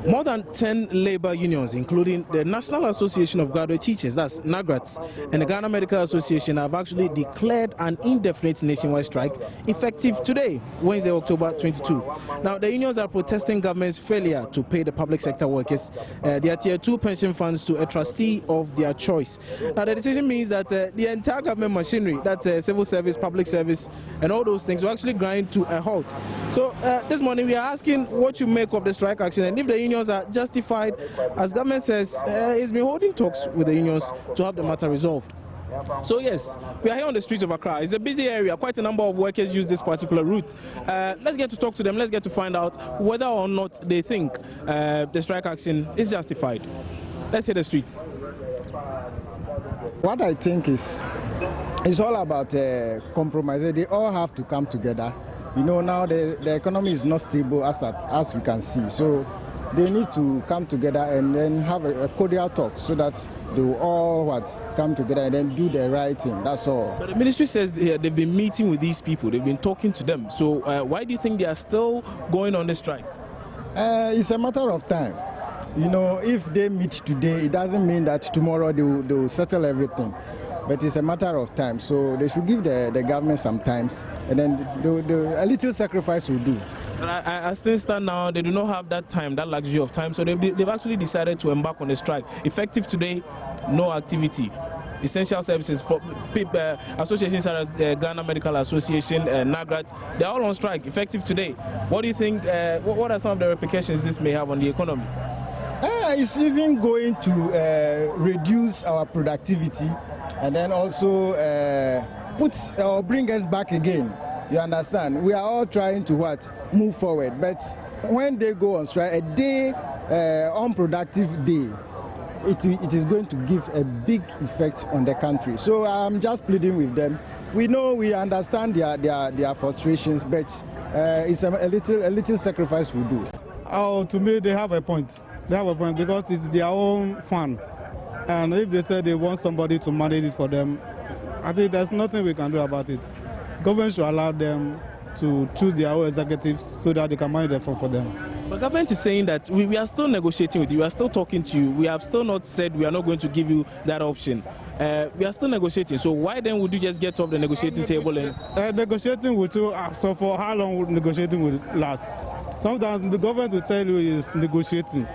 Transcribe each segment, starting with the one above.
More than 10 labor unions, including the National Association of Graduate Teachers, that's NAGRATS, and the Ghana Medical Association have actually declared an indefinite nationwide strike effective today, Wednesday, October 22. Now, the unions are protesting government's failure to pay the public sector workers their Tier 2 pension funds to a trustee of their choice. Now, the decision means that the entire government machinery, that's civil service, public service, and all those things will actually grind to a halt. So this morning we are asking what you make of the strike action and if the unions are justified, as government says it's been holding talks with the unions to have the matter resolved. So yes, we are here on the streets of Accra. It's a busy area. Quite a number of workers use this particular route. Let's get to talk to them. Let's get to find out whether or not they think the strike action is justified. Let's hit the streets. What I think is, it's all about compromise. They all have to come together. You know, now the economy is not stable as we can see. So they need to come together and then have a cordial talk so that they will all come together and then do the right thing. That's all. But the ministry says they've been meeting with these people. They've been talking to them. So why do you think they are still going on the strike? It's a matter of time. You know, if they meet today, it doesn't mean that tomorrow they will settle everything. But it's a matter of time, so they should give the government some time, and then a little sacrifice will do. As things stand now, they do not have that time, that luxury of time, so they've actually decided to embark on a strike. Effective today, no activity. Essential services for people, associations such as Ghana Medical Association, NAGRAT, they're all on strike. Effective today. What do you think? What are some of the repercussions this may have on the economy? It's even going to reduce our productivity. And then also bring us back again. You understand? We are all trying to move forward. But when they go on strike, a day, unproductive day, it is going to give a big effect on the country. So I'm just pleading with them. We understand their frustrations, but it's a little sacrifice we do. Oh, to me, they have a point. They have a point because it's their own fund. And if they say they want somebody to manage it for them, I think there's nothing we can do about it. Government should allow them to choose their own executives so that they can manage the fund for them. But government is saying that we are still negotiating with you, we are still talking to you, we have still not said we are not going to give you that option. We are still negotiating, so why then would you just get off the negotiating table? And negotiating will too, so for how long would negotiating will last? Sometimes the government will tell you it's negotiating,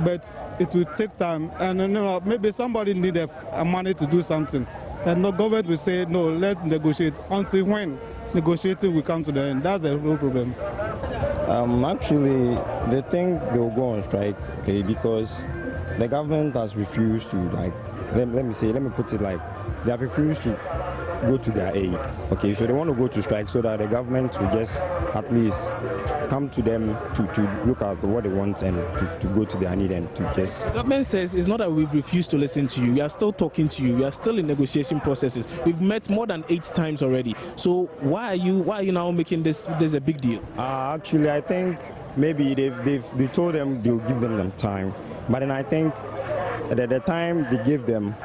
but it will take time, and maybe somebody need money to do something, and the government will say no, let's negotiate. Until when negotiating will come to the end? That's the real problem. Actually, they think they will go on strike, okay, because the government has refused to, let me put it like, they have refused to go to their aid, okay, so they want to go to strike so that the government will just at least come to them to look at what they want and to go to their need and to just... The government says it's not that we've refused to listen to you, we are still talking to you, we are still in negotiation processes. We've met more than 8 times already. So why are you now making this a big deal? Actually, I think maybe they told them they'll give them time, but then I think that the time they give them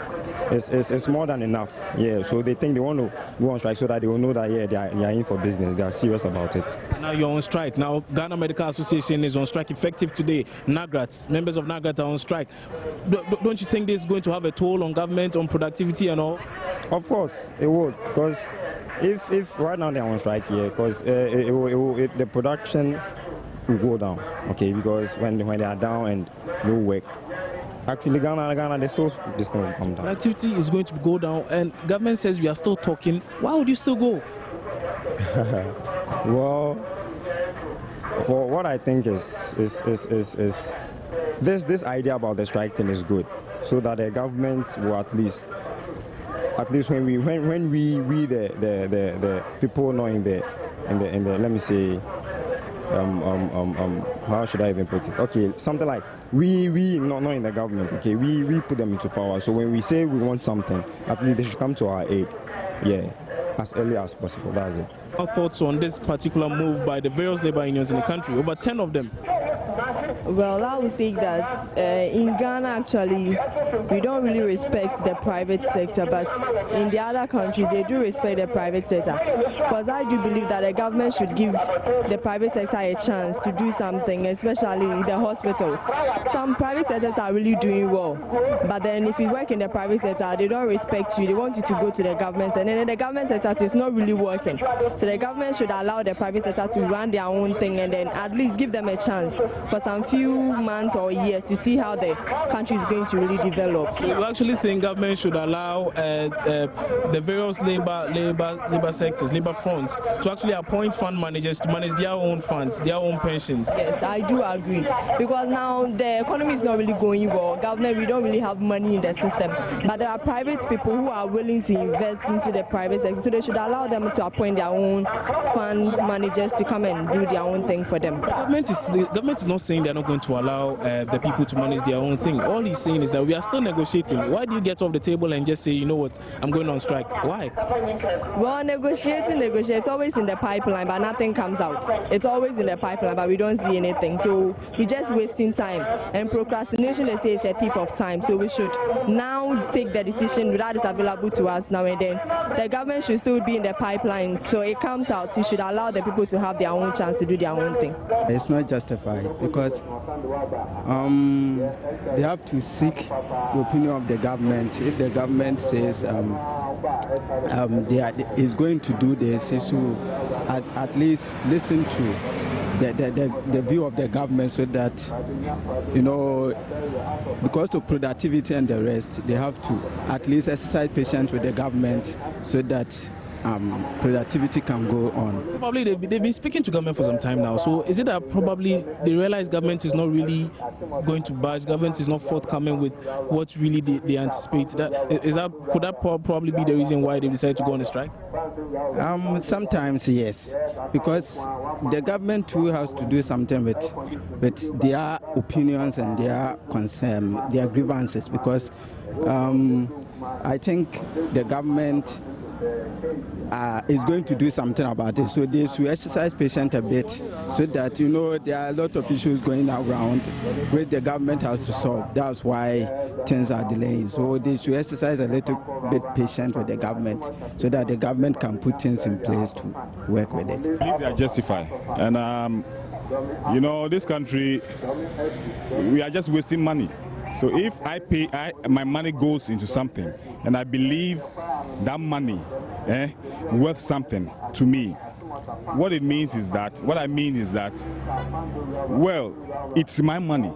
it's more than enough. Yeah, so they think they want to go on strike so that they will know that they are in for business. They are serious about it. Now you're on strike. Now Ghana Medical Association is on strike effective today. NAGRATS, members of NAGRATS are on strike. Don't you think this is going to have a toll on government, on productivity and all? Of course, it would. Because if right now they're on strike here, because the production will go down. Okay, because when they are down and no work. Actually, Ghana, they still come down. Activity is going to go down, and government says we are still talking. Why would you still go? Well, what I think is this idea about the strike thing is good, so that the government will at least when we the people not in the let me say. How should I even put it? Okay, something like we not in the government, okay, we put them into power. So when we say we want something, at least they should come to our aid, yeah, as early as possible. That's it. Our thoughts on this particular move by the various labor unions in the country, over 10 of them? Well, I would say that in Ghana, actually, we don't really respect the private sector, but in the other countries, they do respect the private sector. Because I do believe that the government should give the private sector a chance to do something, especially the hospitals. Some private sectors are really doing well, but then if you work in the private sector, they don't respect you. They want you to go to the government, and then the government sector is not really working. So the government should allow the private sector to run their own thing, and then at least give them a chance for some few months or years to see how the country is going to really develop. So you actually think government should allow the various labor sectors, labor fronts, to actually appoint fund managers to manage their own funds, their own pensions? Yes, I do agree, because now the economy is not really going well. Government, we don't really have money in the system, but there are private people who are willing to invest into the private sector, so they should allow them to appoint their own fund managers to come and do their own thing for them. The government is not saying they're not going to allow the people to manage their own thing. All he's saying is that we are still negotiating. Why do you get off the table and just say, you know what, I'm going on strike? Why? Well, negotiating, it's always in the pipeline, but nothing comes out. It's always in the pipeline, but we don't see anything. So we're just wasting time. And procrastination, they say, is a thief of time. So we should now take the decision that is available to us now and then. The government should still be in the pipeline. So it comes out, we should allow the people to have their own chance to do their own thing. It's not justified because they have to seek the opinion of the government. If the government says is going to do this, they should at least listen to the view of the government, so that, you know, because of productivity and the rest, they have to at least exercise patience with the government so that productivity can go on. Probably they've been speaking to government for some time now. So is it that probably they realize government is not really going to budge, government is not forthcoming with what really they anticipate? Could that probably be the reason why they decided to go on a strike? Sometimes yes, because the government too has to do something with their opinions and their concern, their grievances, because I think the government is going to do something about it. So they should exercise patience a bit, so that, you know, there are a lot of issues going around which the government has to solve. That's why things are delaying. So they should exercise a little bit patience with the government, so that the government can put things in place to work with it. I believe they are justified. And you know, this country, we are just wasting money. So if my money goes into something, and I believe that money worth something to me, what I mean is that, well, it's my money.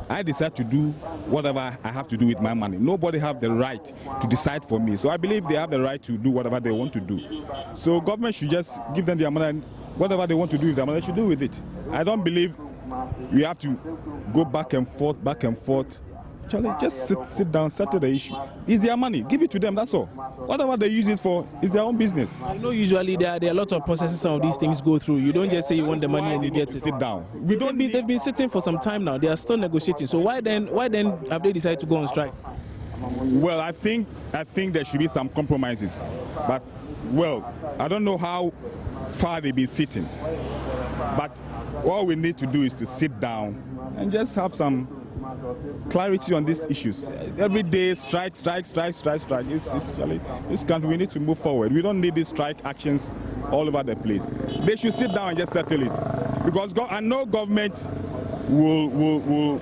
I decide to do whatever I have to do with my money. Nobody have the right to decide for me. So I believe they have the right to do whatever they want to do. So government should just give them their money, and whatever they want to do with their money, they should do with it. I don't believe we have to go back and forth. Charlie, just sit down, settle the issue. It's their money, give it to them, that's all. Whatever they use it for is their own business. I know usually there are a lot of processes some of these things go through. You don't just say you want the money and you get it. Sit down. They've been sitting for some time now. They are still negotiating. So why then have they decided to go on strike? Well, I think there should be some compromises. But, well, I don't know how far they've been sitting. But all we need to do is to sit down and just have some clarity on these issues. Every day, strike. This country, we need to move forward. We don't need these strike actions all over the place. They should sit down and just settle it. Because I know government will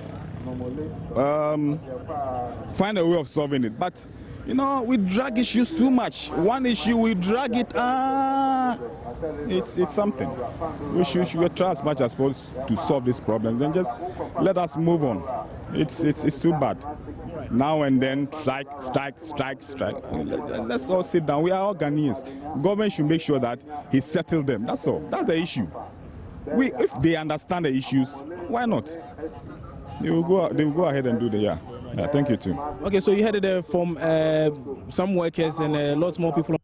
find a way of solving it. But, you know, we drag issues too much. One issue, we drag it. It's something. We should try as much as possible to solve this problem. Then just let us move on. It's too bad. Now and then, strike. Let's all sit down. We are all Ghanaians. Government should make sure that he settles them. That's all. That's the issue. If they understand the issues, why not? They will go ahead and do the yeah. Thank you too. Okay, so you heard it from some workers and lots more people.